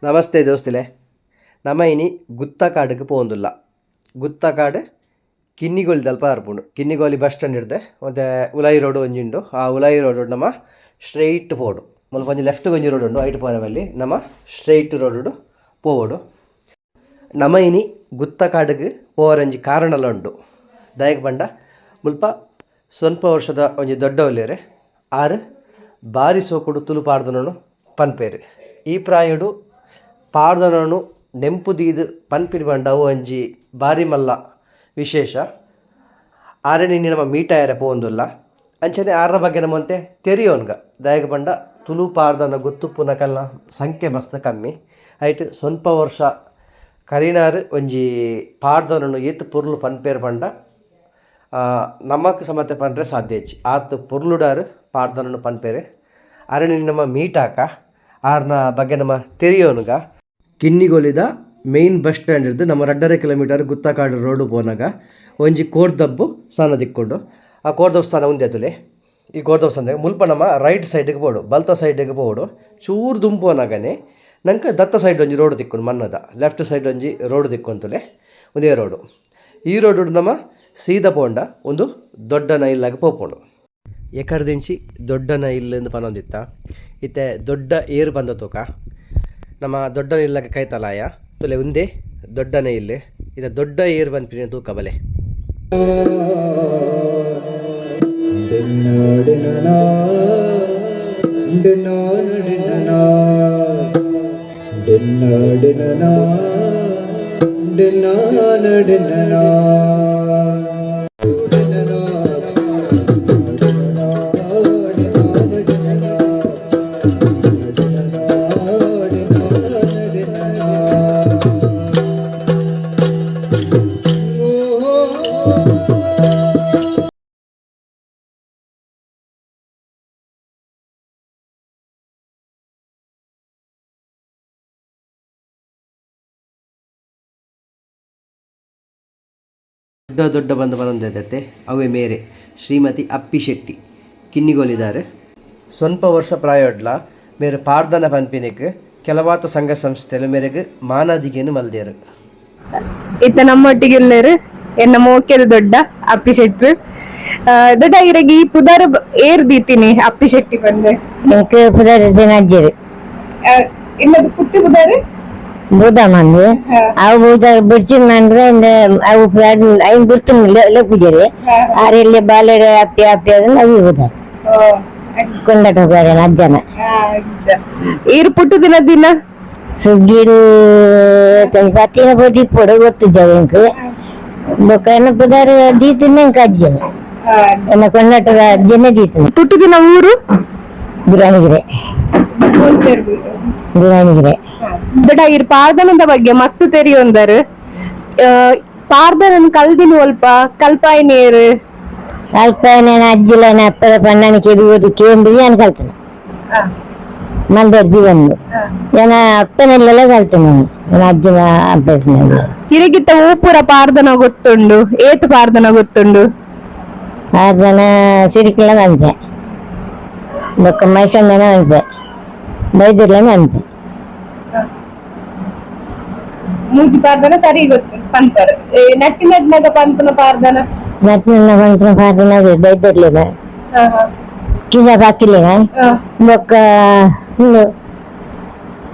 ನಮಸ್ತೆ ದೋಸ್ತಲೆ. ನಮ್ಮ ಇನಿ ಗುತ್ತಕಾಡಿಗೆ ಪೋಂದುಲ್ಲ. ಗುತ್ತಕಾಡು ಕಿನ್ನಿಗೋಳಿ ದಲ್ಪ ಅರ್ಪುಂಡು. ಕಿನ್ನಿಗೋಳಿ ಬಸ್ ಸ್ಟ್ಯಾಂಡ್ ಇರ್ದೆ ಮತ್ತು ಉಲಾಯಿ ರೋಡ್ ಒಂಜಿ ಆ ಉಲಾಯಿ ರೋಡ್ ನಮ್ಮ ಸ್ಟ್ರೈಟ್ ಪೋಡು. ಮುಲ್ಪ ಒಂಜಿ ಲೆಫ್ಟ್ ಒಂಜಿ ರೋಡ್ ಉಂಡು ಐಟ್ ಪೋನವಲ್ಲಿ ನಮ್ಮ ಸ್ಟ್ರೈಟ್ ರೋಡ್ ಪೋವಡು. ನಮ್ಮ ಇನಿ ಗುತ್ತಕಾಡಿಗೆ ಪೋರಂಜಿ ಕಾರಣಲ ಉಂಡು. ದಯಗ್ ಬಂಡ ಮುಲ್ಪ ಸ್ವಲ್ಪ ವರ್ಷದ ಒಂಜಿ ದೊಡ್ಡ ಒಲ್ಲೇರೆ ಆರು ಬಾರಿ ಸೋಕುಡು ತುಳು ಪಾಡ್ದನನು ಪನ್ಪೇರು. ಈ ಪ್ರಾಯಡು ಪಾಡ್ದನನು ನೆಂಪುದೀದು ಪನ್ಪಿರಿ ಬಂಡ ಅವು ಒಂಜಿ ಬಾರಿ ಮಲ್ಲ ವಿಶೇಷ. ಆರನೇ ನಮ್ಮ ಮೀಟಾಯರ ಪೋಂದುಲ್ಲ ಅಂಚನೆ ಆರ ಬಗ್ಗೆ ನಮ್ಮಂತೆ ತೆರಿಯೋನ್ಗ ದಯಗ ಬಂಡ ತುಳು ಪಾಡ್ದನ ಗೊತ್ತುಪ್ಪುನ ಕಲ್ಲ ಸಂಖ್ಯೆ ಮಸ್ತ್ ಕಮ್ಮಿ ಐಟ್ ಸ್ವಲ್ಪ ವರ್ಷ ಕರಿನಾರು ಒಂಜಿ ಪಾಡ್ದನನು ಏತ್ ಪೊರ್ಲು ಪನ್ಪೇರು ಬಂಡ ನಮಕ್ ಸಮತೆ ಪನ್ರೆ ಸಾಧ್ಯ ಹೆಚ್ಚಿ ಆತ್ ಪೊರ್ಲುಡಾರು ಪಾಡ್ದನನು ಪನ್ಪೇರು. ಅರಣ್ಯ ನಮ್ಮ ಮೀಟಾಕ ಆರ್ನ ಬಗ್ಗೆ ನಮ್ಮ ತೆರಿಯೋನ್ಗ ಕಿನ್ನಿಗೋಳಿದ ಮೇಯ್ನ್ ಬಸ್ ಸ್ಟ್ಯಾಂಡ್ ಇರ್ದು ನಮ್ಮ 2.5 ಕಿಲೋಮೀಟರ್ ಗುತ್ತಕಾಡು ರೋಡು ಪೋನಾಗ ಒಂಜಿ ಕೋರ್ದಬ್ಬು ಸ್ಥಾನ ದಿಕ್ಕೊಂಡು ಆ ಕೋರ್ದಬ್ಬು ಸ್ಥಾನ ಒಂದೇ ಅದುಲೆ. ಈ ಕೋರ್ದಬ್ಬು ಸ್ಥಾನ ಮುಲ್ಪ ನಮ್ಮ ರೈಟ್ ಸೈಡಿಗೆ ಬೋಡು ಬಲ್ತ ಸೈಡಿಗೆ ಬೋಡು ಚೂರು ದುಂಪೋನಾಗನೆ ನಂಗೆ ದತ್ತ ಸೈಡ್ ಒಂಜಿ ರೋಡ್ ದಿಕ್ಕೊಂಡು ಮನ್ನದ ಲೆಫ್ಟ್ ಸೈಡ್ ಒಂಜಿ ರೋಡ್ ದಿಕ್ಕೊಂತಲೆ ಒಂದೇ ರೋಡು. ಈ ರೋಡು ನಮ್ಮ ಸೀದಾ ಪೋಂಡ ಒಂದು ದೊಡ್ಡ ನೈಲಾಗ ಪೋಪೋಂಡು. ಎಕಡ್ದಿಂಚಿ ದೊಡ್ಡ ನೈಲ್ ಎಂದು ಪನೊಂದಿತ್ತ ಇತ್ತೆ ದೊಡ್ಡ ಏರು ಬಂದ ತೂಕ ನಮ್ಮ ದೊಡ್ಡ ನೈಲಾಗ ಕೈತಲಾಯ ತುಲೆ ಒಂದೇ ದೊಡ್ಡ ನೈಲ್ ಇದು ದೊಡ್ಡ ಏರು ಬಂದ್ಪಿನ ತೂಕ ಬಲೆ. ದೊಡ್ಡ ದೊಡ್ಡ ಬಂದು ಬಂದೈತೆ ಅವೇ ಮೇರೆ ಶ್ರೀಮತಿ ಅಪ್ಪಿ ಶೆಟ್ಟಿ ಕಿನ್ನಿಗೋಲಿದ್ದಾರೆ. ಸ್ವಲ್ಪ ವರ್ಷ ಪ್ರಾಯೋಡ್ಲ ಮೇರೆ ಪಾರ್ದನ ಪನ್ಪಿನಿಗೆ ಕೆಲವಾತ ಸಂಘ ಸಂಸ್ಥೆಲು ಮೇರೆಗೆ ಮಾನದಿಗೇನು ಮಲ್ದೇರು. ಇತ್ತ ನಮ್ಮೊಟ್ಟಿಗೆ ಎಲ್ಲರು ಎನ್ನ ಮೋಕೆದ ದೊಡ್ಡ ಅಪ್ಪಿ ಶೆಟ್ರು ದೊಡ್ಡ ಇರಗಿ ಈ ಪುದಾರ ಏರ್ ದೀತಿನಿ ಅಪ್ಪಿ ಶೆಟ್ಟಿ ಬಂದೆ ಪುದಾರ ಅಜ್ಜರು ಇನ್ನದು ಪುಟ್ಟಿ ಪುದಾರ ಬೂದ ಮಂದು ಅವು ಬೂದ ಬಿಡ್ಸಿ ಮಂದ್ರೆ ಅವು ಐನ್ ಬಿಡ್ತೀನಿ ಪೂಜಾರಿ ಆರೆಲ್ಲಿ ಬಾಲೆಡ ಅಪ್ಪಿ ಅಪ್ಪಿ ಅದನ್ನ ಅವು ಬೂದ ಕೊಂಡಟ ಹೋಗ್ಯಾರ ಅಜ್ಜನ ಈರು ಪುಟ್ಟು ದಿನ ಸುಗ್ಗಿಡು ಪತ್ತಿನ ಬೋದಿ ಪೊಡ ಗೊತ್ತು ಜಗಂಕ್ ಬೊಕ್ಕನ ಪುದಾರ ದೀತಿನ ಅಜ್ಜನ ಎನ್ನ ಕೊಂಡಟದ ಅಜ್ಜನೇ ದೀತಿನ ಪುಟ್ಟು ದಿನ ಊರು ಗುರಾಣಿಗಿರೆ ಗುರಾಣಿಗಿರೆ ದೊಡ್ಡ ಇರ್ ಪಾರ್ದನದ ಬಗ್ಗೆ ಮಸ್ತ್ ತೆರಿಯೊಂದರು ಪಾರ್ದನ ಕಲ್ದಿನ ಸ್ವಲ್ಪ ಕಲ್ಪಾಯಿನೇರು ಕಲ್ಪಾಯನ ಅಜ್ಜಿಲನ ಅಪ್ಪದ ಪಣ್ಣನಿಗೆ ಓದಿ ಕೇಂದ್ರಿ ನಾನು ಕಲ್ತನ ಮಂದರ್ಜಿ ಬಂದು ಏನ ಅಪ್ಪನೆಲ್ಲೆಲ್ಲ ಕಲ್ತನ ನಾನು ಅಜ್ಜಿನ ಅಭ್ಯಾಸ ಹಿರಿಗಿತ್ತ ಊಪುರ ಪಾರ್ದನ ಗೊತ್ತುಂಡು ಏತ್ ಪಾರ್ದನ ಗೊತ್ತುಂಡು ಪಾರ್ದನ ಸಿರಿಕಿಲ್ಲ ಅಂತೆ ಬೊಕ್ಕ ಮೈಸಣ್ಣನ ಅಂತೆ ಬೈದಿರ್ಲನ ಅಂತೆ ಮೂಜಿ ಪಾರ್ದನ ತರಿ ಗೊತ್ತು ಪಂತರ ನಟ್ಟಿ ನಟ್ನಾಗ ಪಂಪನ ಪಾರ್ದನ ನಟ್ಟಿನ ಪಂಪನ ಪಾರ್ದನ ಬೈದಿರ್ಲಿಲ್ಲ ಕಿಂಗ ಹಾಕಿಲ್ಲ ಬೊಕ್ಕ ಹಿಂಡು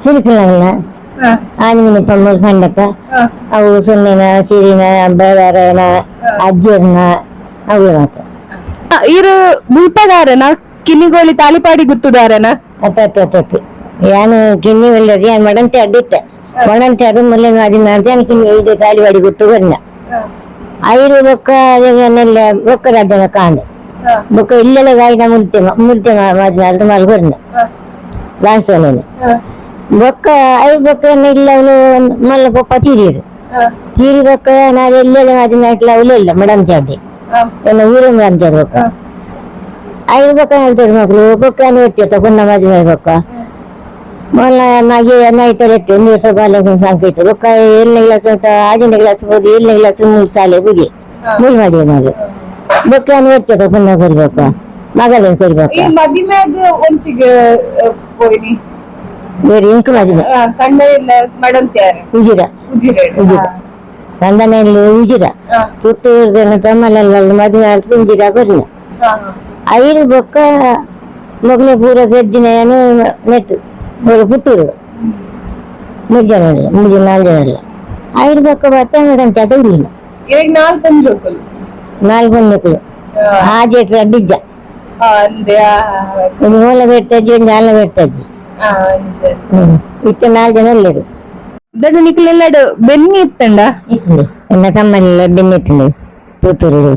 ಸಿರಿಕಿಲ್ಲ ಆನಿಮಿನ ಪಮ್ಮಲ್ ಪಂಡಕ ಅವು ಸುನ್ನಿನ ಸಿರಿನ ಬೇದಾರನ ಅಜ್ಜಿರ್ನ ಅವು ಮಾತ್ರ ಇರು ಮುಲ್ಪದಾರನ ಕಿನ್ನಿಗೋಳಿ ತಾಲಿಪಾಡಿ ಗುತ್ತುದಾರನ ಅತ್ತ ಯಾನು ಕಿನ್ನಿ ಒಳ್ಳೆದು ಯಾನ್ ಮಡಂತೆ ಅಡ್ಡಿತ್ತ ಮಡಂತೆ ಅದು ಮೊನ್ನೆ ಅದು ಮಾಡ್ದೆ ಕಿನ್ನಿ ಐದು ತಾಲಿಪಾಡಿ ಗುತ್ತು ಬರ್ನ ಐದು ಬೊಕ್ಕ ನೆಲ್ಲ ಬೊಕ್ಕ ರಾಜ್ಯನ ಕಾಂಡೆ ಬೊಕ್ಕ ಇಲ್ಲೆಲ್ಲ ಗಾಯಿನ ಮುಲ್ತೆ ಮಾತನಾಡ್ದು ಮಲ್ಗೊರ್ನ ಲಾನ್ಸೋನೇನು ಬೊಕ್ಕ ಐದು ಬೊಕ್ಕ ಇಲ್ಲ ಅವಳು ಮಲ್ಲ ಪಪ್ಪ ತೀರಿರು ತೀರಿ ಬೊಕ್ಕ ನಾವು ಎಲ್ಲೆಲ್ಲ ಮಾತನಾಡ್ಲ ಅವಳು ಇಲ್ಲ ಮಡಂತೆ ಅಡ್ಡಿ ಎಲ್ಲ ಊರಂಗ ಅಂತ ಬೊಕ್ಕ ಐದು ಬೊಕ್ಕ ಹೇಳ್ತಾರೆ ಮಕ್ಕಳು ಬೊಕ್ಕ ನೋಡ್ತಿರ್ತ ಪುಣ್ಯ ಮದುವೆ ಬೊಕ್ಕ ಮೊನ್ನೆ ನಾಗಿ ನೈತಲ್ಲಿ ಎತ್ತಿ 1 ವರ್ಷ ಬಾಲ್ಯ ಸಾಕೈತೆ ಬೊಕ್ಕ 7ನೇ ಕ್ಲಾಸ್ ಅಂತ 6ನೇ ಕ್ಲಾಸ್ ಹೋಗಿ 7ನೇ ಕ್ಲಾಸ್ ಮೂರು ಶಾಲೆ ಹೋಗಿ ಮೂರು ಮಾಡಿ ನಾವು ಬೊಕ್ಕ ನೋಡ್ತಿರ್ತ ಪುಣ್ಯ ಕೊಡ್ಬೇಕ ಮಗಳೇನು ಕೊಡ್ಬೇಕ ಮದಿಮ್ಯಾಗ ಒಂಚಿಗೆ ಹೋಯ್ನಿ ಬೇರೆ ಇಂಕು ಮದಿಮೆ ಕಂಡ ಇಲ್ಲ ಮಡಂತ್ಯಾರೆ ಉಜಿರ ಉಜಿರೆ ಉಜಿರ ಕಂದನೆಯಲ್ಲಿ ಉಜಿರ ಪುತ್ತೂರು ತಮ್ಮಲೆಲ್ಲ ಮದುವೆ ಆಯ್ತು ಉಜಿರ ಕೊರಿನ ಐದು ಬೊಕ್ಕ ಮಗಲ ಪೂರ ಬೆದ್ದಿನ ನೆಟ್ಟು ಪುತ್ತೂರು ಮೂರು ಜನ ಇಲ್ಲ 4 ಜನ ಇಲ್ಲ ಐದು ಬೊಕ್ಕ ಬತ್ತ ಮೇಡಂತೆ ಅದು ಇಲ್ಲ ಈಗ 4 ಪಂಜೋಕಲು 4 ಪಂಜೋಕಲು ಆಜೆಟ್ರ ಡಿಜ್ಜ ಒಂದು ಮೂಲ ಬೆಟ್ಟಜ್ಜಿ ಒಂದು ಆಲ ಬೆಟ್ಟಜ್ಜಿ ಇತ್ತು 4 ಜನ ಇಲ್ಲದು ದೊಡ್ಡ ನಿಕ್ಲೆಲ್ಲಾಡು ಬೆನ್ನಿ ಇತ್ತಂಡ ಎನ್ನ ತಮ್ಮನೆಲ್ಲ ಬೆನ್ನಿ ಇತ್ತಂಡು ಪುತ್ತೂರು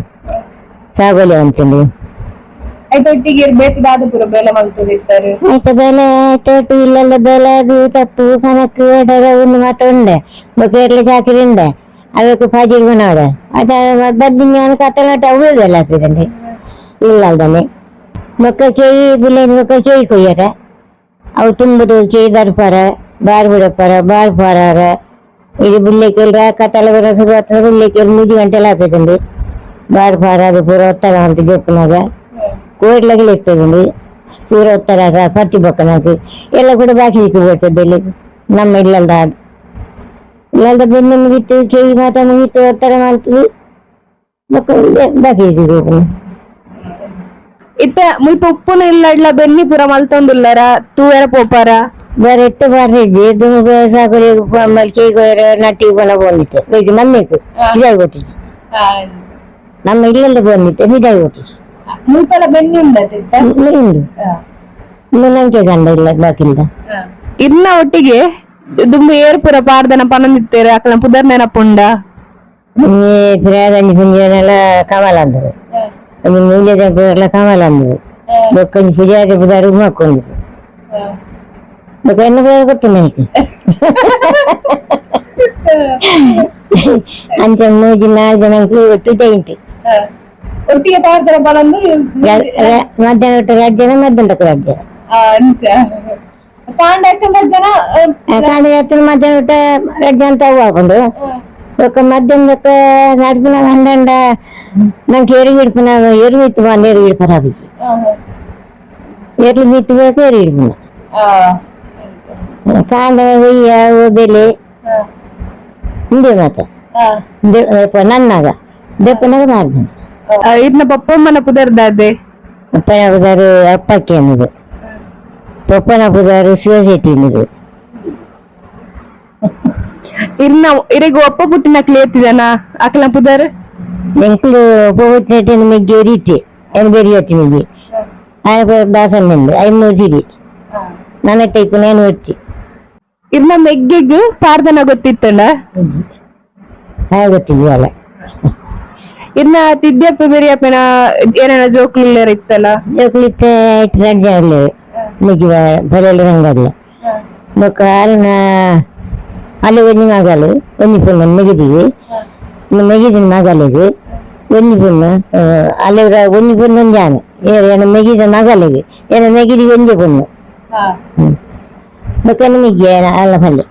ಸಾಗೋಲಿ ಅಂತಂದು ಒಟ್ಟಿಗೆ ಬೇಕದಾದ ಪುರ ಬೆಲೆ ಮಲ್ಸೋದಿರ್ತಾರೆ ಆಯ್ತು ಬೆಲೆ ತೋಟು ಇಲ್ಲೆಲ್ಲ ಬೆಲೆ ಅದು ತಪ್ಪು ಕಣಕ್ಕೆ ಒಂದು ಮಾತ್ರ ಉಂಡೆ ಬೊಕ್ಕೇರ್ಲಿ ಚಾಕರಿ ಉಂಡೆ ಅವಕ್ಕೆ ಪಾಜಿರ್ ಬನವಡೆ ಅದ ಬದ್ದಿನ ಕತ್ತಲಾಟ ಉಳಿದಲ್ಲ ಹಾಕಿದಂಡೆ ಇಲ್ಲ ಅಲ್ದಾನೆ ಬೊಕ್ಕ ಕೇಯಿ ಬಿಲ್ಲೇನು ಬೊಕ್ಕ ಕೇಯಿ ಕೊಯ್ಯಾರ ಅವು ತುಂಬುದು ಕೇಯಿ ಬರ್ಪಾರ ಬಾರ್ ಬಿಡಪ್ಪಾರ ಬಾರ್ ಪಾರಾರ ಇದು ಬುಲ್ಲೆಕೆಲ್ರ ಕತ್ತಲ ಬರೋ ಶುರು ಬುಲ್ಲೆಕೆಲ್ 3 ಗಂಟೆಲ್ಲ ಹಾಕಿದಂಡೆ ಬಾರ್ ಪಾರ ಅದು ಪೂರ ಒತ್ತಡ ಅಂತ ಜಪ್ಪನಾಗ ಕೋಡ್ಲಗಲಿ ಇರ್ತದಂడి ಪೂರ ಒತ್ತರಾಗ ಪತ್ತಿ ಬೊಕ್ಕನಾಗ ಎಲ್ಲ ಕೂಡ ಬಾಕಿ ಇಕ್ಕಬರ್ತದೆ ಇಲ್ಲಿ ನಮ್ಮ ಇಲ್ಲಲ್ದ ಅದು ಇಲ್ಲಲ್ದ ಬೆನ್ನು ಮುಗಿತು ಕೇಯಿ ಮಾತ ಮುಗಿತು ಒತ್ತಡ ಮಾಡ್ತೀವಿ ಬಾಕಿ ಇಕ್ಕಿದ್ದು ಇತ್ತ ಮುಲ್ಪ ಉಪ್ಪುನ ಇಲ್ಲಡ್ಲ ಬೆನ್ನಿ ಪುರ ಮಲ್ತೊಂದುಲ್ಲರ ತೂವೆರ ಪೋಪಾರ ಬೇರೆ ಎಟ್ಟು ಬಾರ್ದಿದ್ದಿ ದುಂಬ ಸಾಕರಿ ಕೇಯಿ ಕೊಯ್ಯರ ನಟ್ಟಿ ಬಲ ಬಂದಿತ್ತು ಇದು ನಮ್ಮೇಕು ಇದಾಗಿ ಗೊತ್ತಿತ್ತು ನಮ್ಮ ಇಲ್ಲಲ್ದ ಬಂದಿತ್ತು ಇದಾಗಿ ಗೊತ್ತಿತ್ತು ಮುಲ್ಪಲ ಬೆನ್ನಿ ಉಂಡತಿತ್ತ ಉಂಡು ನಂಗೆ ಗಂಡ ಇಲ್ಲ ಬಾಕಿಲ್ದ ಇನ್ನ ಒಟ್ಟಿಗೆ ದುಂಬು ಏರ್ಪುರ ಪಾರ್ದನ ಪನಂದಿತ್ತೇರೆ ಅಕ್ಕನ ಪುದರ್ ನೆನಪುಂಡ ಪ್ರಯಾಗಂಜಿ ಪುಂಜನೆಲ್ಲ ಕಮಲ ಅಂದರು ಮೂಲ್ಯದ ಎಲ್ಲ ಕಮಲ ಅಂದರು ಬೊಕ್ಕಂಜಿ ಪುಜಾರಿ ಪುದಾರು ಹಾಕೊಂಡಿದ್ರು ಬೊಕ್ಕ ಎನ್ನ ಪುದಾರ ಗೊತ್ತು ನನಗೆ ಅಂಚ 3-4 ಜನ ಒಟ್ಟು ಜೈಂಟ್ ಒಟ್ಟಿಗೆ ಪಾರ್ದನ ಪನಂದು ಮಧ್ಯಾಹ್ನ ಒಟ್ಟು 2 ಜನ ಮಧ್ಯಾಹ್ನ 2 ಜನ ಅಂಚ ಕಾಂಡ ಜನ ಕಾಂಡ ಎತ್ತಿನ ಮಧ್ಯಾಹ್ನ ಒಟ್ಟು 2 ಜನ ತಾವು ಹಾಕೊಂಡು ఒక మధ్యాహ్నం ఒక నడిపిన అండ నాకు ఎరుగు ఇడిపిన ఎరుగు ఇత్తు వాళ్ళు ఎరుగు ఇడిపారు ఆఫీసు ఎట్లు మిత్తిపోక ఎరుగు ఇడిపిన కాండ వెయ్య ఓబెలి ఇందే మాత నన్నాಗ ದೆಪ್ಪನಾಗ ಮಾಡ್ತೀನಿ ಇರ್ನ ಪಪ್ಪಮ್ಮನ ಪುದರ್ದಾದೆ ಅಪ್ಪನ ಪುದಾರು ಅಪ್ಪಕ್ಕೆ ಅನ್ನೋದು ಪಪ್ಪನ ಪುದಾರು ಶಿವಶೆಟ್ಟಿ ಅನ್ನೋದು ಇರ್ನ ಇರೆಗೂ ಒಪ್ಪ ಪುಟ್ಟಿನ ಕ್ಲೇತಿ ಜನ ಅಕ್ಲ ಪುದರ್ ಎಂಕ್ಲು ಪೋಗುಟ್ಟಿನ ಮೆಗ್ಗಿ ಒರಿತಿ ಏನು ಬೆರಿಯತ್ತಿ ಮೆಗ್ಗಿ ಆಗ ದಾಸನ್ನಿಂದ 500 ಸಿರಿ ನನ್ನ ಟೈಪ್ ನಾನು ಒತ್ತಿ ಇರ್ನ ಮೆಗ್ಗೆಗ್ ಪಾರ್ದನ ಗೊತ್ತಿತ್ತಲ್ಲ ಗೊತ್ತಿದ್ವಿ ಅಲ್ಲ ಇರ್ನ ತಿದ್ದಪ್ಪ ಬೇರೆಯಪ್ಪನ ಏನೇನ ಜೋಕ್ಲಿಲ್ಲ ಇತ್ತಲ್ಲ ಜೋಕ್ಲಿತ್ತೆ ರಡ್ಜ ಅಲ್ಲಿ ಮೆಗ್ಗಿ ಬರೆಯಲು ರಂಗಲ್ಲ ಬೊಕ್ಕ ಅಲ್ಲಿನ ಅಲ್ಲಿ ಒಂದು ಮಗಲು ಒಂದು ಪುಣ್ಣ ಮೆಗಿದಿವಿ ಮೆಗಿದಿನ ಮಗಲಿಗೆ ಒಂದು ಪುಣ್ಣ ಅಲ್ಲಿ ಒಂದು ಪುಣ್ಣ ಒಂದು ಜಾನ ಏನು ಮೆಗಿದ ಮಗಲಿಗೆ ಏನು ಮೆಗಿದಿ ಒಂದು ಪುಣ್ಣ ಬೊಕ್ಕನ ಮೆಗ್ಗಿ ಅಲ್ಲ ಪಲ್ಲೆ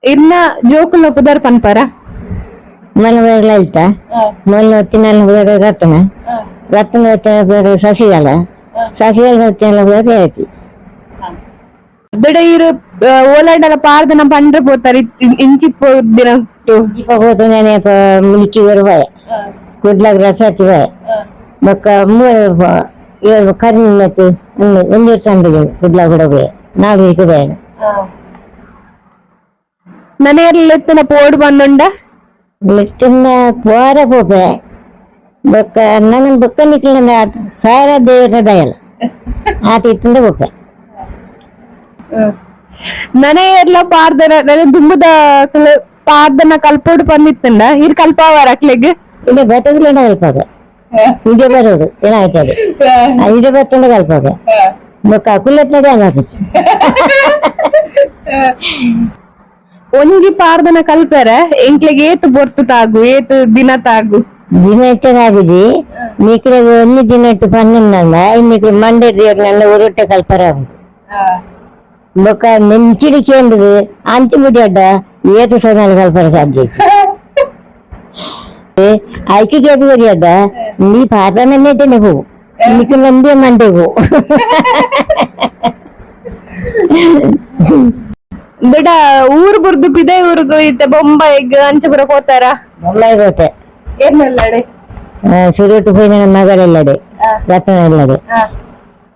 ಇರ್ನ ಜೋಕುಲ ಪುದರ್ ಪನ್ಪರ ಮನ ಬರಲ್ಲ ಇಲ್ತಾ ಮೊನ್ನೆ ಹೊತ್ತಿನ ಬೇರೆ ರತ್ನ ರತ್ನ ಹೊತ್ತಿನ ಸಸಿಗಲ ಹೊತ್ತಿನ ಬೇರೆ ಆಯ್ತು ದೊಡ್ಡ ಇರು ಓಲಾಡಲ ಪಾರ್ದನ ಪಂಡ್ರೆ ಪೋತಾರೆ ಇಂಚಿಪ್ಪು ದಿನ ಇಪ್ಪ ಹೋತು ನಾನು ಮಿಲ್ಕಿ ಬರುವಾಯ ಕುಡ್ಲಾಗ ರಸ ಹತ್ತಿವಾಯ ಬೊಕ್ಕ ಕರಿ ಮತ್ತು 1 ವರ್ಷ ಅಂದಿಗೆ ಕುಡ್ಲಾಗ ಕೂಡ ಹೋಯ 4 ವೀಕ್ ಹೋಯ ನನಗೆಲ್ಲ ಎತ್ತನ ಪೋಡು ಬಂದುಂಡ ಲೆಚ್ಚನ್ನ ಪೋರ ಪೋಪೆ ಬೊಕ್ಕ ನನ್ನ ಬೊಕ್ಕ ನಿಕ್ಲಿನ ಸಾರ ದೇವರ ದಯಲ್ಲ ಆತ ಇತ್ತಂದ ಪೋಪೆ ನನೆ ಎಲ್ಲ ಪಾರ್ದನ ನನಗೆ ದುಂಬುದ ಪಾರ್ದನ ಕಲ್ಪೋಡು ಬಂದಿತ್ತಂಡ ಇರ್ ಕಲ್ಪವಾರ ಅಕ್ಲೆಗ್ ಇಲ್ಲ ಬೆತ್ತದಿಲ್ಲ ಕಲ್ಪಾಗ ಇದೇ ಬರೋದು ಏನಾಯ್ತದೆ ಇದೇ ಬೆತ್ತಂಡ ಕಲ್ಪಾಗ ಬೊಕ್ಕ ಕುಲ್ಲತ್ ನೋಡಿ ಹಂಗಾಕಿச்சு ಒಂಜಿ ಪಾರ್ದನ ಕಲ್ಪರ ಎಂಕ್ಲೆಗ್ ಏತು ಬೊರ್ತು ತಾಗು ಏತು ದಿನ ತಾಗು ದಿನ ಹೆಚ್ಚಾಗುಜಿ ನಿಕ್ಲೆಗ್ 1 ದಿನ ಇಟ್ಟು ಪನ್ನೊಂದಲ್ಲ ಇನ್ನಿಕ್ಲೆ ಮಂಡೆ ದೇವ್ರನ್ನೆಲ್ಲ ಒರೊಟ್ಟೆ ಕಲ್ಪರ ಆಗುದು ಬೊಕ್ಕ ಮೆಂಚಿಡಿಕೆ ಎಂಬುದು ಅಂತಿಮುಡಿ ಅಡ್ಡ ಏತು ಸೋನಾಲು ಕಲ್ಪರ ಸಾಧ್ಯ ಐಕಿಗೆ ಬರಿ ಅಡ್ಡ ನೀ ಪಾರ್ದನೇ ಹೋಗು ನಿಕ್ಲೆ ನಂದೇ ಮಂಡೆ ಹೋಗು ಬಿಡ ಊರ್ ಬುರ್ದು ಪಿದೆ ಊರ್ಗು ಇತ್ತೆ ಬೊಂಬಾಯಿಗ್ ಅಂಚೆ ಪುರ ಹೋತಾರ ಬೊಂಬಾಯಿ ಹೋತೆ ಏನೆಲ್ಲಡೆ ಸುರುಟು പോയി ನನ್ನ ಮಗಳೆಲ್ಲಡೆ ರತ್ನ ಎಲ್ಲಡೆ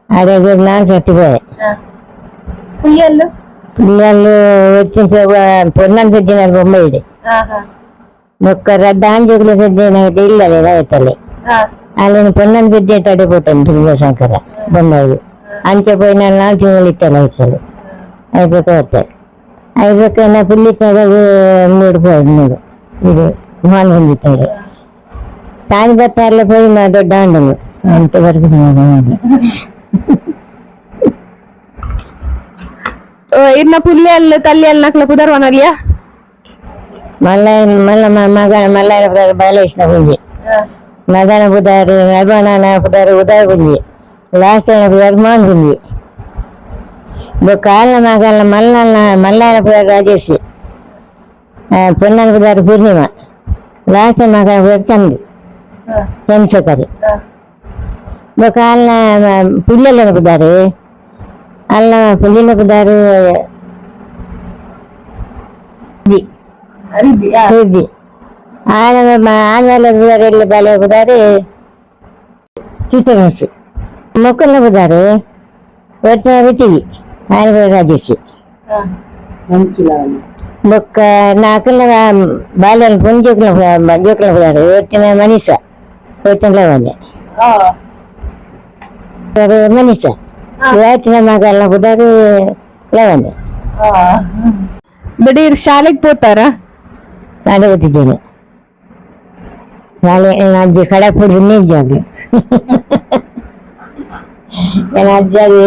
ಅದೇ ನಾನು ಸತ್ತಿ പോയെ ಹುಯ್ಯಲ್ಲು పిల్లలు వచ్చి పొన్నం పెద్దిన బొమ్మ ఇది ఒక్క దాంజుగులు పెద్ద ఇల్లు రైతలే వాళ్ళని పొన్నం పెద్దేటాడు పోతాను దుర్గా శంకర బొమ్మ ఇది అంచె పోయిన తింగలు ఇస్తాను అయిపోయి అయిపోతాయి అయిపోయిన పిల్లి మూడు మూడు ఇది మాను ఇస్తాడు దాని బత్తారులో పోయి నా దొడ్డ అండము అంతవరకు సమాధానం ಇನ್ನ ಪುಲ್ಲೆ ಅಲ್ಲ ತಲ್ಲಿ ಅಲ್ಲಿ ನಕ್ಲ ಕುದರ್ವನಲ್ಲಿಯ మళ్ళా మళ్ళా మా మగ మళ్ళా బయలేసిన ఉంది మదన బుధారు నర్మనాన బుధారు ఉదయ ఉంది లాస్ట్ అయిన బుధారు మాన్ ఉంది కాళ్ళ మగాళ్ళ మల్లాయన బుధారు రాజేసి పొన్నాన బుధారు పూర్ణిమ లాస్ట్ మగ చంది చంద్రశేఖరి కాళ్ళ పిల్లలు బుధారు అల్ల పిల్లలు బుధారు ఇది ఆడవాళ్ళ బుధారు వెళ్ళి బాలే బుధారు చిట్టనేసి మొక్కల బుధారు వచ్చిన రుచివి ఆయన కూడా రాజేసి మొక్క నాకున్న బాల్యాలు పొంది జోకుల బుధారు వచ్చిన మనీష వచ్చిన వాళ్ళే మనీష వచ్చిన మగాళ్ళ బుధారు లేవండి ಬಿಡಿ ಶಾಲೆಗೆ ಹೋತಾರಾ ಶಾಲೆ ಓದಿದ್ದೇನೆ ಶಾಲೆ ಅಜ್ಜಿ ಕಡಪುಡಿ ನಿಜಾಗ್ಲಿ ಅಜ್ಜಾಗಿ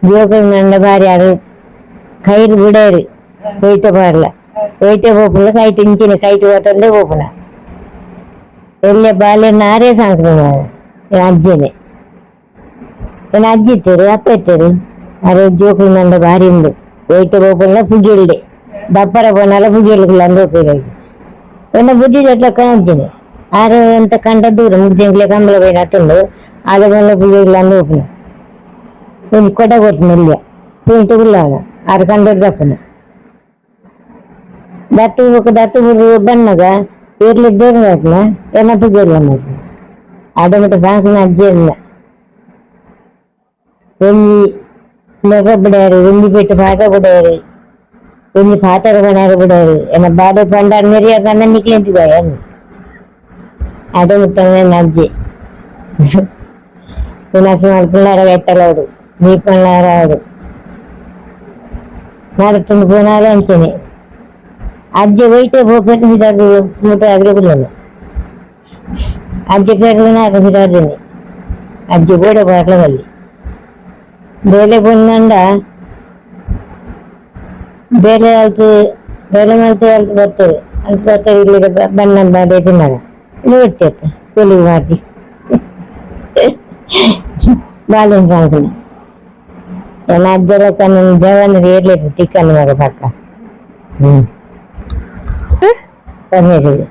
ಜೋಕಲ್ ನಂಡ ಬಾರಿ ಯಾರು ಕೈರು ಬಿಡೇರಿ ಒಯ್ತ ಬಾರ್ಲ ಒಯ್ತ ಹೋಪುಲ ಕೈಟ್ ಇಂಚಿನ ಕೈಟ್ ಹೋತಂದೆ ಹೋಪುಲ ಎಲ್ಲೇ ಬಾಲ್ಯ ನಾರೇ ಸಾಂಕ್ರ ಅಜ್ಜಿನೇ ಏನ ಅಜ್ಜಿ ಇತ್ತೇರಿ ಅಪ್ಪ ಇತ್ತೇರಿ ಅರೆ ಜೋಕಲ್ ನಂಡ ಬಾರಿ ಉಂಡು ಒಯ್ತ ಹೋಪುಲ ಪುಗಿಲ್ಡೆ దప్పర పోనాల భుజీలకు అందరూ ఉన్న బుద్ధి చెట్ల కాంచింది ఆరు ఎంత కంట దూరం ముగ్గుల కమ్మలు పోయినట్టుండు ఆడవాళ్ళ భుజీలు అందరూ ఊపిన కొంచెం కొట్ట కొట్టిన ఇల్లు పుంటుకులాగా 6 కంటలు తప్పున దత్తు ఒక దత్తు బన్నగా పేర్లు ఇద్దరు కాకున ఏమన్నా భుజీలు అన్నది ఆడమిట సాంసిన అజ్జేళ్ళ వెండి మెగబడారు వెండి పెట్టి పాటపడారు కొన్ని పాతర కొనబడారు ఏమన్నా బాధ పండారు మెరియాకన్నా నీకెందుకు అని అదే ముఖ్యంగా నజ్జి వినాశం పిల్లర ఎత్తలేడు నీ పిల్లరాడు నడుతుంది పోనాలు అంచని అజ్జి పోయితే పోపెట్టి బిడ్డలు 150 పిల్లలు అజ్జి పేరు నాకు బిడ్డని అజ్జి కూడా పోట్ల మళ్ళీ ಬೇಲೆ ಬಂದಂಡ ಬೇಲೆ ಆಯ್ತು ಬೇಲೆ ಮಾಡ್ತು ಅಂತ ಬರ್ತದೆ ಅಂತ ಬರ್ತಾರೆ ಇಲ್ಲಿ ಬಣ್ಣ ಬಾಡೆ ತಿನ್ನಾರ ನೋಡ್ತೈತೆ ಕೂಲಿ ಮಾಡಿ ಬಾಲಿನ ಸಾಂಕ್ನ ಎಲ್ಲ ಅಜ್ಜರ ತನ್ನ ದೇವನ ಏರ್ಲಿಕ್ಕೆ ತಿಕ್ಕನ್ನು ಮಗ ಪಕ್ಕ ಪರಮೇಶ್ವರಿ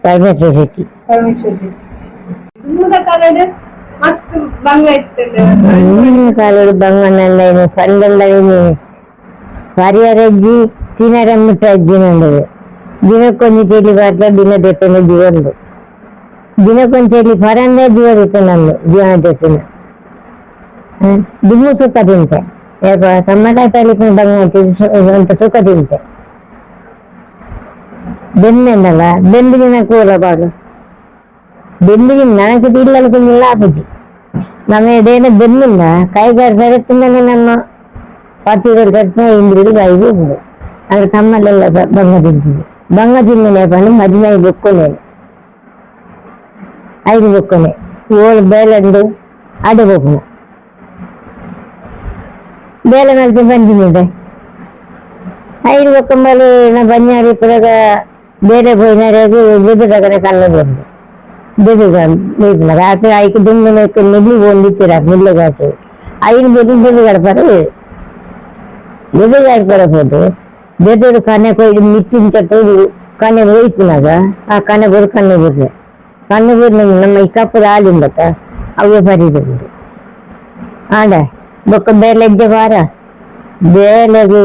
ಪರಮೇಶ್ವರಿ ಸಿಟಿ కాలుడు బంగారు పండుగ పరిహారజ్జి తినరమ్ముట్టజ్జినండదు దిన కొన్ని చెల్లి పట్ల దిన తెచ్చిన దివండు దిన కొన్ని చెల్లి పరంగా దివ తెచ్చినాను దివన తెచ్చిన దిమ్ము సుక్క తింటే టమాటా తల్లిపిన బంగారు అంత సుక్క తింటే బెండలా బెండిన కూర బాగా ಬೆಂದಿಗೆ ನನಗೆ ಬೀಳಲಿಲ್ಲ ಆಪುಜಿ ನಮ್ಮ ಏನೇನು ಬೆನ್ನಿಲ್ಲ ಕೈಗಾರ ಸರತ್ತಿಂದನೇ ನಮ್ಮ ಪತ್ತಿಗಳು ಕಟ್ಟಿನ ಇಂದ್ರಿಗಳು ಐದು ಉಂಡು ಅದ್ರ ತಮ್ಮಲ್ಲೆಲ್ಲ ಬಂಗ ತಿಂತೀವಿ ಬಂಗ ತಿನ್ನಲೇ ಬಂದು 15 ಬೊಕ್ಕೊನೇನು 5 ಬೊಕ್ಕೊನೆ ಓಳು ಬೇಲೆಂಡು ಅಡು ಬೊಕ್ಕನ ಬೇಲೆ ಮೇಲೆ ಬಂದಿದೆ 5 ಬೊಕ್ಕಂಬಲು ನಾ ಬನ್ಯಾರಿ ಪುರಾಗ ಬೇರೆ పోయినారేగు బుద్ధ కళ్ళు ಬಂದು ಬೆದಿಗ ರಾತ್ರಿ ಐದು ದುಂಗನಕ್ಕೆ ನಿಲ್ಲಿ ಒಂದಿತ್ತೀರ ನಿಲ್ಲಗಾಸು 5 ಬೆದು ಗಡಪಾರು ಬೆದು ಗಡಪಡಬಹುದು ಬೆದರು ಕಣ್ಣೆ ಕೊಯ್ದು ಮಿಟ್ಟಿನ ತಟ್ಟು ಕಣ್ಣೆ ಹೋಯ್ತಿನಾಗ ಆ ಕಣ್ಣೆ ಬರು ಕಣ್ಣೆ ಬಿಡ್ರೆ ಕಣ್ಣೆ ಬಿಡ್ ನಮ್ಮ ಈ ಕಪ್ಪದ ಹಾಲಿಂದಕ್ಕ ಅವೇ ಬರೀಬಹುದು ಆಡ ಬೊಕ್ಕ ಬೇರೆ ಬಾರ ಬೇಲೆಗೆ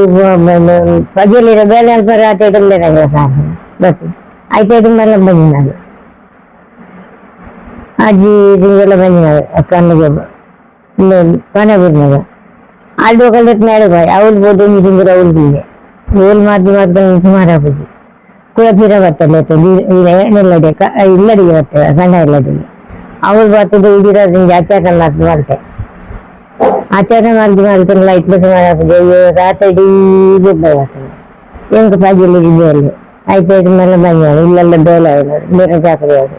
ಪದಿಯಲ್ಲಿರೋ ಬೇಲೆ ಅಲ್ಪ ರಾತ್ರಿ ಇಡಲೇರಾಗ ಸಾಕು ಬಸ್ ಆಯ್ತು ಮೇಲೆ ಬಂದಿನಾಗ ಅಜ್ಜಿ ಇದೆಲ್ಲ ಬಂದಿನಾಗ ಕಣ್ಣಿಗೆ ಇಲ್ಲೇ ಕೊನೆ ಬಿಡ್ನಾಗ ಅಲ್ಲಿ ಹೋಗಲ್ದಕ್ಕೆ ನಾಳೆ ಬಾಯ್ ಅವಳು ಬೋದು ಹಿಂಗಿಂದ್ರೆ ಅವಳು ಬಿಲ್ಲೆ ಓಲ್ ಮಾತು ಸುಮಾರು ಹಾಕುದು ಕುಳಪೀರ ಬರ್ತದೆ ಏನೆಲ್ಲಡೆ ಇಲ್ಲಡಿಗೆ ಬರ್ತದೆ ಸಣ್ಣ ಇಲ್ಲಡಿಗೆ ಅವಳು ಬರ್ತದೆ ಇದಿರೋದ್ರಿಂದ ಆಚಾರ ಮಾಡ್ತೆ ಆಚಾರ ಮಾಡ್ತಾರೆ ಲೈಟ್ಲು ಸುಮಾರು ಹಾಕುದು ರಾತ್ರಿ ಬರ್ತದೆ ಎಂಟು ಪಾಜಿಯಲ್ಲಿ ಇದೆಯಲ್ಲಿ ಆಯ್ತು ಮೇಲೆ ಬಂದ ಇಲ್ಲೆಲ್ಲ ಬೇಲೆ ಬೇರೆ ಜಾತ್ರೆ ಅವರು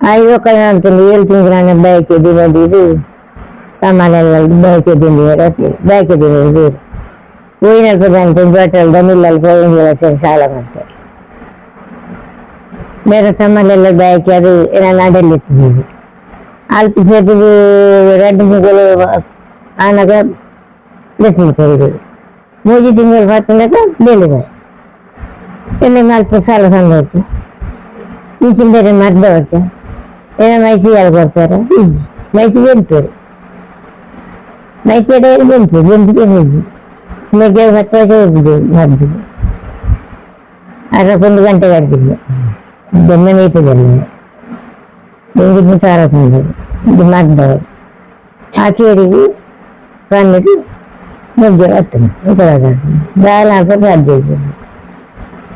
ಐದು ಕಡೆ ಅಂತೀನಿ 7 ತಿಂಗಳು ನಾನು ಬಯಕಿದ್ದೀನಿ ಇದು ಸಾಮಾನೆಲ್ಲ ಬಯಕಿದ್ದೀನಿ ಬಯಕಿದ್ದೀನಿ ಇದು ಹೂವಿನಲ್ಲಿ ಪ್ರಧಾನ ಜೋಟಲ್ ದಮಿಲ್ಲಲ್ಲಿ ಹೋಗಿ ಸಾಲ ಮಾಡ್ತೆ ಬೇರೆ ಸಾಮಾನೆಲ್ಲ ಬಯಕಿ ಅದು ನಾನು ಅಡಲಿಟ್ಟಿದ್ದೀನಿ ಅಲ್ಪ ಸೇತಿಗೆ 2 ತಿಂಗಳು ಆನಾಗ ಬೆಸ್ಮಿಡ್ತಾರೆ 3 ತಿಂಗಳು ಬರ್ತಂದಾಗ ಬೇಲಿದೆ ಎಲ್ಲ 4 ಸಾಲ ಸಂದಾಯ್ತು ಈಚಿನ ಬೇರೆ ಮದ್ದು ಬರ್ತೇವೆ ಏನೋ ಮೈಸಿ ಯಾರು ಕೊಡ್ತಾರೆ ಮೈಸಿ ಬೆಂತೂರು ಮೈಸಿ ಎಡೆಯಲ್ಲಿ ಬೆಂತಿಗೆ ಹೋಗಿ ಬೆಳಗ್ಗೆ 10 ವರ್ಷ ಹೋಗಿದ್ದೆ ಮದ್ದು ಅದಕ್ಕೊಂದು ಗಂಟೆ ಕಡ್ದಿಲ್ಲ ಬೆನ್ನ ನೀತಿದಲ್ಲಿ ಹೆಂಗಿದ್ದು ಸಾರ ತಂದರು ಇದು ಮದ್ದವರು ಆ ಕೇಳಿಗೆ ಕಣ್ಣಿಗೆ ಮುಗ್ಗೆ ಬರ್ತದೆ ದಾಳ ಹಾಕೋದು ಸಾಧ್ಯ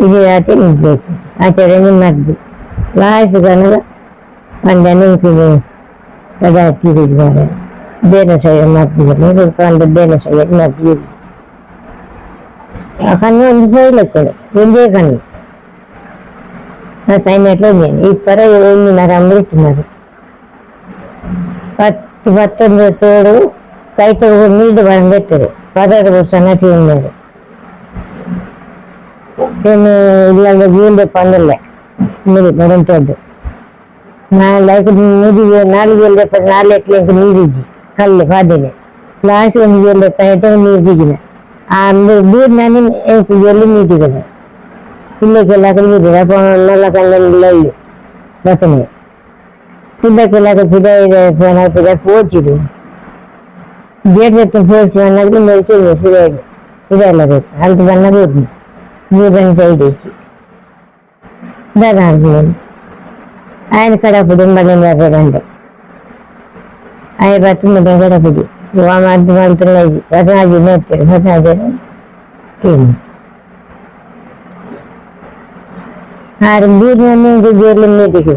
ಇದು ರಾತ್ರಿ ನಿಲ್ಬೇಕು ಆಚಾರ್ಯ ಮದ್ದು ಲಾಸ್ಟ್ ಕನ್ನಡ ಒಂದು ನಿಂತಿದೆ ಅದ ಹಚ್ಚಿದ್ದಾರೆ ಬೇರೆ ಸೈ ಮದ್ದು ಕಂಡು ಬೇರೆ ಸೈ ಮದ್ದು ಆ ಕಣ್ಣು ಒಂದು ಸೈಲಕ್ಕಡೆ ಒಂದೇ ಕಣ್ಣು ಸೈನ್ಯట్లో ఈ పర 8.5 ఇచ్చినారు 10-11 సోడు కైతో నీళ్ళు మనం పెట్టారు 16 సన్నటి ఉన్నారు నేను ఇళ్ళ వీళ్ళు పండులే మీరు పడంతోద్దు నా లైక్ 4 వేలు చెప్పారు 4 ఎట్లా ఇంక నీరు ఇచ్చి కళ్ళు కాదని లాస్ట్ 1 వేలు అయితే నీరు దిగిన ఆ నీరు నన్ను వెళ్ళి నీటి కదా పిల్లకెళ్ళాక నీరు నల్ల కళ్ళల్లో బతనే పిల్లకెళ్ళాక పిద పోచిడు గేట్ పెట్టి పోచి అన్నది మెరికి పిదాడు పిదాడు అంత కన్నా పోతుంది నీరు సైడ్ ఇచ్చి దాదాపు ఆయన కడపది మళ్ళీ అంటే ఆయన బతుకుంటే కడపది అర్థం అంటున్నాయి పదనాజీ నేర్పాడు పదనాజీ ఆరు నీరు గేర్లు నీటికి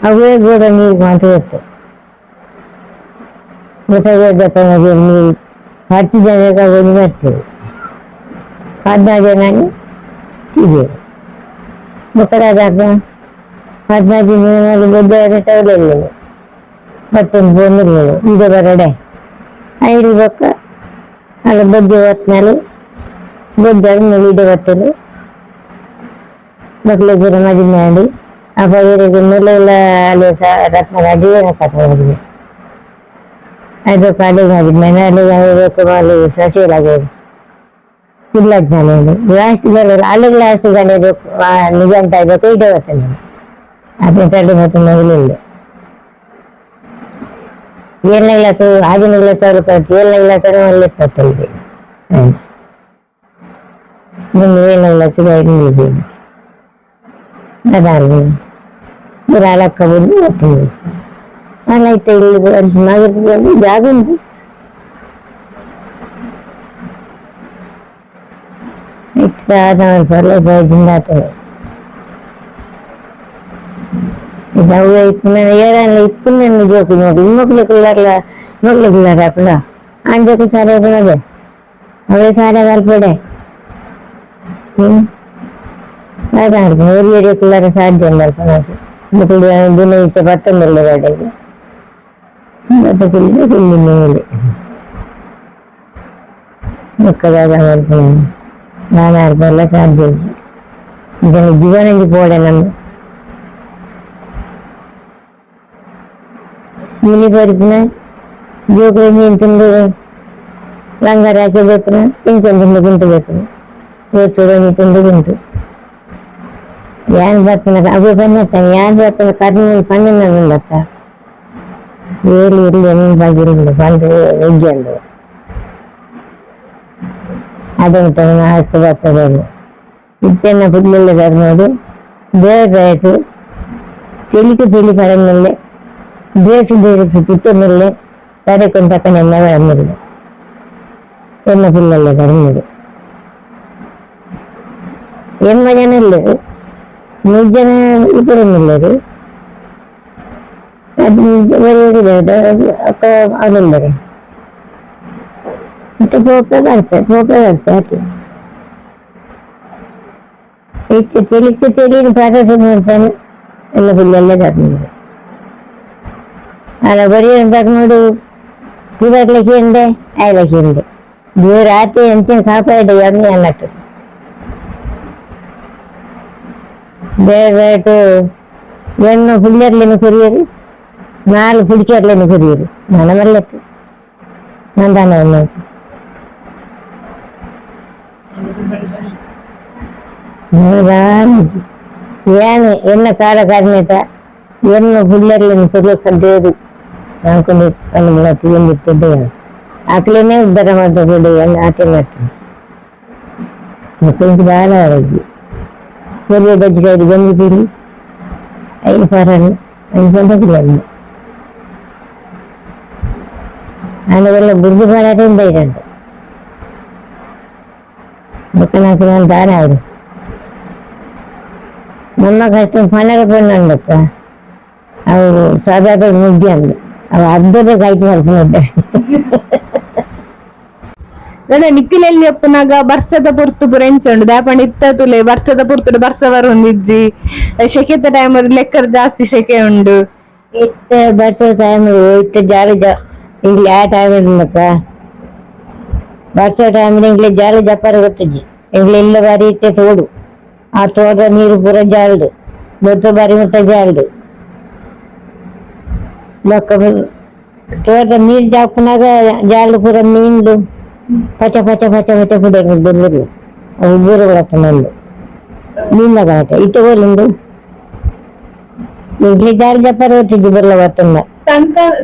అవే కూడా నీరు మాట పెట్టాయి ముసలి నీరు హత్తి జనక వదిలిపెట్టారు పద్నాజనాన్ని తీసారు ముక్కడా దాకా 14 ದಿನ ಬೊದ್ದೆ ಟೌಲಲ್ಲಿ ಮತ್ತೊಂದು ಬಂದಿರಲಿಲ್ಲ ಈಗ ಬರಡೆ ಐದು ಬೊಕ್ಕ ಅಲ್ಲ ಬೊದ್ದೆ ಹೊತ್ತಿನಲ್ಲಿ ಬೊದ್ದೆ ವೀಡಿಯೋ ಬರ್ತದೆ ಮಕ್ಕಳಿಗೆ ಮದುವೆ ಮಾಡಿ ಅಪ್ಪ ಇವರಿಗೆ ನೆಲೆಲ್ಲ ಅಲ್ಲಿ ರತ್ನಗಾಡಿ ಕಟ್ಟೋಗಿದೆ ಅದು ಕಾಲಿಗೆ ಆಗಿದ್ಮೇಲೆ ಅಲ್ಲಿಗೆ ಹೋಗಬೇಕು ಅಲ್ಲಿ ಸಸಿಲಾಗೋದು ಇಲ್ಲ ಲಾಸ್ಟ್ ಬರೋದು ಅಲ್ಲಿಗೆ ಲಾಸ್ಟ್ ಗಂಟೆ ನಿಜ ಅಂತ ಆಗಬೇಕು ಇದೇ ಬರ್ತದೆ ಅದೇ ತಲೆ ಮತ್ತು ಮಗಲಿಲ್ಲ 7ನೇ ಕ್ಲಾಸ್ 6ನೇ ಕ್ಲಾಸ್ ಅವರು ಕಟ್ಟಿ 7ನೇ ಕ್ಲಾಸ್ ಅಲ್ಲಿ ಕಟ್ಟಲಿದೆ ಮುಂದೆ 7ನೇ ಕ್ಲಾಸಿಗೆ 5ನೇ ಅದಾಗಲಿ ಹಾಳಕ್ಕ ಬಂದು ಬರ್ತೀವಿ ಅಲ್ಲೈತೆ ಇಲ್ಲಿ ಮಗರಿಗೆ ಜಾಗ ಉಂಟು ಪರ್ಲೆ ಜಿಂದ ಆಗ್ತದೆ Jauh itu negara itu juga punya mokle keluar apa lah? Anda ke sana apa ada? Awak sana kalau pada, ada orang keluar sana jangan kalau mokle dunia itu patut melihat ada. Ada keluar ni. Mokle jangan pun, nana kalau sana jangan juga nanti boleh nama. मिली परिपना जो कोई नहीं तुमको रंगा राके बेचना इनके तुमको किंतु बेचना वो छोड़ो नहीं तुमको किंतु यान बात ना अभी बनना था यान बात ना करने में पानी ना मिल रहा ये लिए नहीं बाजी नहीं बंद विज्ञान दो ಅದಂತ ಅಷ್ಟು ಬರ್ತದೆ ಇತ್ತೆನ್ನ ಪುಡ್ಲೆಲ್ಲ ತರ್ನೋಡು ಬೇರೆ ತೆಲಿ ಪಡಂಗಿಲ್ಲ ಬೇಸು ತಿತ್ತೊಂದಿಲ್ಲ ಕರೆಕೊಂಡು ತಕ್ಕನೆಲ್ಲ ಬರಂಗಿಲ್ಲ ಎನ್ನ ಪುಲ್ಲೆಲ್ಲ ತರಂಗಿಲ್ಲ ಎಮ್ಮ ಜನ ಇಲ್ಲರು 3 ಜನ ಇಬ್ಬರನ್ನಿಲ್ಲರು ಅದು ಅಕ್ಕ ಅವನಿಲ್ಲರು ಮತ್ತೆ ಪೋಪೆ ಬರ್ತದೆ ಆಕೆ ಹೆಚ್ಚು ತೆಲಿನ ಪ್ರಾಸೆಸ್ ಮಾಡ್ತಾನೆ ಎಲ್ಲ ಪುಲ್ಲೆಲ್ಲ ತಗೊಂಡು ಅಲ್ಲ ಬರೀ ತಗೊಂಡು ಇವಾಗ್ಲಿಕ್ಕೆ ಉಂಡೆ ಆಯ್ಲಕ್ಕೆ ಉಂಡೆ ದೇವ್ರ ಆತಿ ಅಂತ ಕಾಪಾಡಿ ಅಮ್ಮಿ ಅನ್ನಟ್ಟು ಬೇಟು ಎಣ್ಣು ಪುಳ್ಳಿಯರ್ಲೇನು ಕುರಿಯರು 4 ಪುಡಿಕೆರ್ಲೇನು ಕುರಿಯರು ಮನಮಲ್ಲತ್ತು ನಂದಾನ ಏನು ಎನ್ನ ಕಾಲ ಕಾರ್ಮಿಕ ಎನ್ನು ಪುಳ್ಳಿಯರ್ಲೇನು ಕುರಿಯಕ್ಕಂತೇದು ಅನ್ಕೊಂಡು ಕಣ್ಣು ತಿಂದಿಟ್ಟಿದ್ದೆ ಆಕಲೇನೆ ಉದ್ಧಾರ ಮಾಡ್ತದೆ ಎಣ್ಣೆ ಆಕೆ ಮಾಡ್ತೀನಿ ಮಕ್ಕಳಿಗೆ ಭಾಳ ಆರೋಗ್ಯ ಒಳ್ಳೆ ಗಜ್ಜಿಗಾಡಿ ಬಂದಿದ್ದೀರಿ 5 ಫಾರನ್ನು 5 ಬಂದಿಲ್ಲ ಆನೆಲ್ಲ ಬುರ್ದು ಬಾಳದಿಂದ ಇರಂತೆ ಮಕ್ಕಳ ದಾರ ಅವರು ನಮ್ಮ ಕಷ್ಟ ಮನೆಗೆ ಬಂದಪ್ಪ ಅವರು ಸಾಧಾರಣ ಮುದ್ದೆ ಅಂದ ಅವ ಅರ್ಧದ ಕಾಯ್ತು ಮಾಡ್ಕೊಂಡಿದ್ದಾರೆ ನಿಕ್ಕಿಲೆಲ್ಲಿ ಒಪ್ಪನಾಗ ಬರ್ಸದ ಪುರ್ತು ಪುರ ಎಂಚುಂಡು ದಾಪಂಡ ಇತ್ತ ತುಲೆ ಬರ್ಸದ ಪುರ್ತುಡು ಬರ್ಸ ಬರೊಂದಿಜ್ಜಿ ಸೆಕೆದ ಟೈಮ್ ಲೆಕ್ಕರ್ ಜಾಸ್ತಿ ಸೆಕೆ ಉಂಡು ಇತ್ತ ಬರ್ಸದ ಟೈಮ್ ಇತ್ತ ಜಾಲಿ ಇಂಗ್ಲಿ ಆ ಟೈಮ್ ಇಲ್ಲಪ್ಪ ಬರ್ಸೋ ಟೈಮ್ ಇಂಗ್ಲಿ ಜಾಲಿ ಜಪ್ಪಾರ ಗೊತ್ತಜ್ಜಿ ಇಂಗ್ಲಿ ಇಲ್ಲ ಬಾರಿ ಇತ್ತೆ ತೋಡು ಆ ತೋಟದ ನೀರು ಪೂರ ಜಾಲ್ಡು ಮೊತ್ತ ಬಾರಿ ಮೊತ್ತ ಜಾಲ್ಡು ತೋಟದ ನೀರು ಜಾಪನಾಗ ಜಾಲು ಪೂರ ಮೀನ್ಲು ಪಚ ಪಚ ಪಚ ಪಚ ಪುಡಿಯರು ಬೆಂದಿರ್ಲು ಅವು ಬೂರುಗಳತ್ತನಲ್ಲು ನಿನ್ನಗಾಟ ಇತ್ತು ಬೋಲಿಂದು ಇಡ್ಲಿ ಜಾರಿ ಜಪ್ಪಾರ ಓದ್ತಿದ್ದಿ ಬರ್ಲ ಬರ್ತಂದ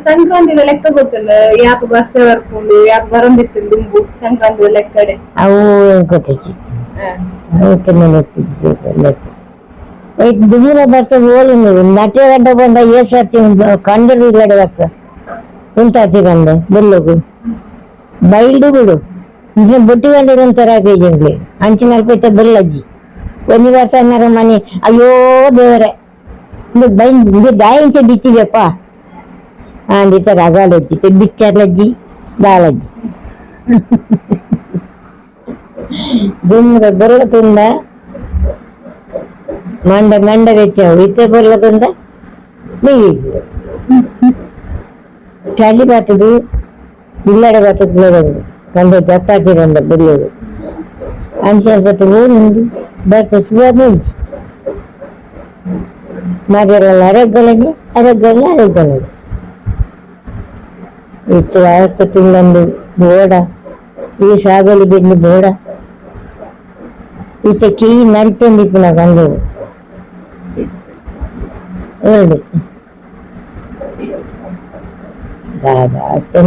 ಸಂಕ್ರಾಂತಿ ಲೆಕ್ಕ ಗೊತ್ತಿಲ್ಲ ಯಾಪ ಬರ್ಸ ಬರ್ಕೊಂಡು ಯಾಪ ಬರಂದಿತ್ತು ದುಂಬು ಸಂಕ್ರಾಂತಿ ಲೆಕ್ಕಡೆ ಅವು ಗೊತ್ತಿಚ್ಚಿ ದುಮೂರ ಬರ್ಸ ಓಲಿಂದು ನಟೆ ಗಡ್ಡ ಬಂದ ಏಸರ್ತಿ ಕಂಡು ಇಲ್ಲಡೆ ಬರ್ಸ ಉಂಟಾತಿ ಬಂದೆ ಬೆಲ್ಲಗು ಬೈಲ್ಡು ಬಿಡು ಇದು ಬುಟ್ಟಿ ಗಂಡಿರು ಅಂತಾರ ಬೇಜಂಗ್ಲಿ ಅಂಚಿನ ಅಲ್ಪೈತೆ ಬೆಲ್ಲಜ್ಜಿ 1 ವರ್ಷ ಅನ್ನಾರ ಮನೆ ಅಯ್ಯೋ ದೇವರೇ ಇದು ದಾಯಿಂಚ ಬಿಚ್ಚಿದೆಪ್ಪ ಅಂದಿತ್ತ ರಗಾಲಜ್ಜಿ ಬಿಚ್ಚರ್ಲಜ್ಜಿ ದಾಳಜ್ಜಿ ದುಮ್ರ ಬೆಲ್ಲ ತಿಂದ ಮಂಡ ಬೆಚ್ಚವು ಇತ್ತ ಬೆಲ್ಲ ತಿಂದ ನೀಗಿದ್ದು ಚಳಿ ಬರ್ತದು ಇಲ್ಲಡೆ ಬರ್ತದೆ ಕಂಡ ಚಪಾತಿರಂದ ಬೆಲ್ಲದು ಅಂಚೆ ಬರ್ತದೆ ಓನುಂಡು ಬರ್ಸ ಸುವಾದ ಮರೆಯಲ್ಲ ಅರೆಗ್ಗಳಿಗೆ ಇತ್ತು ಅವಸ್ಥೆ ತಿಂಗೊಂಡು ಬೋಡ ಈ ಸಾಗಲಿ ಬೆಂದು ಬೋಡ ಈತ ಕೀ ನರಿತಂದಿತ್ತು ನಾ ಕಂಡು ಎರಡು ಅಷ್ಟೇ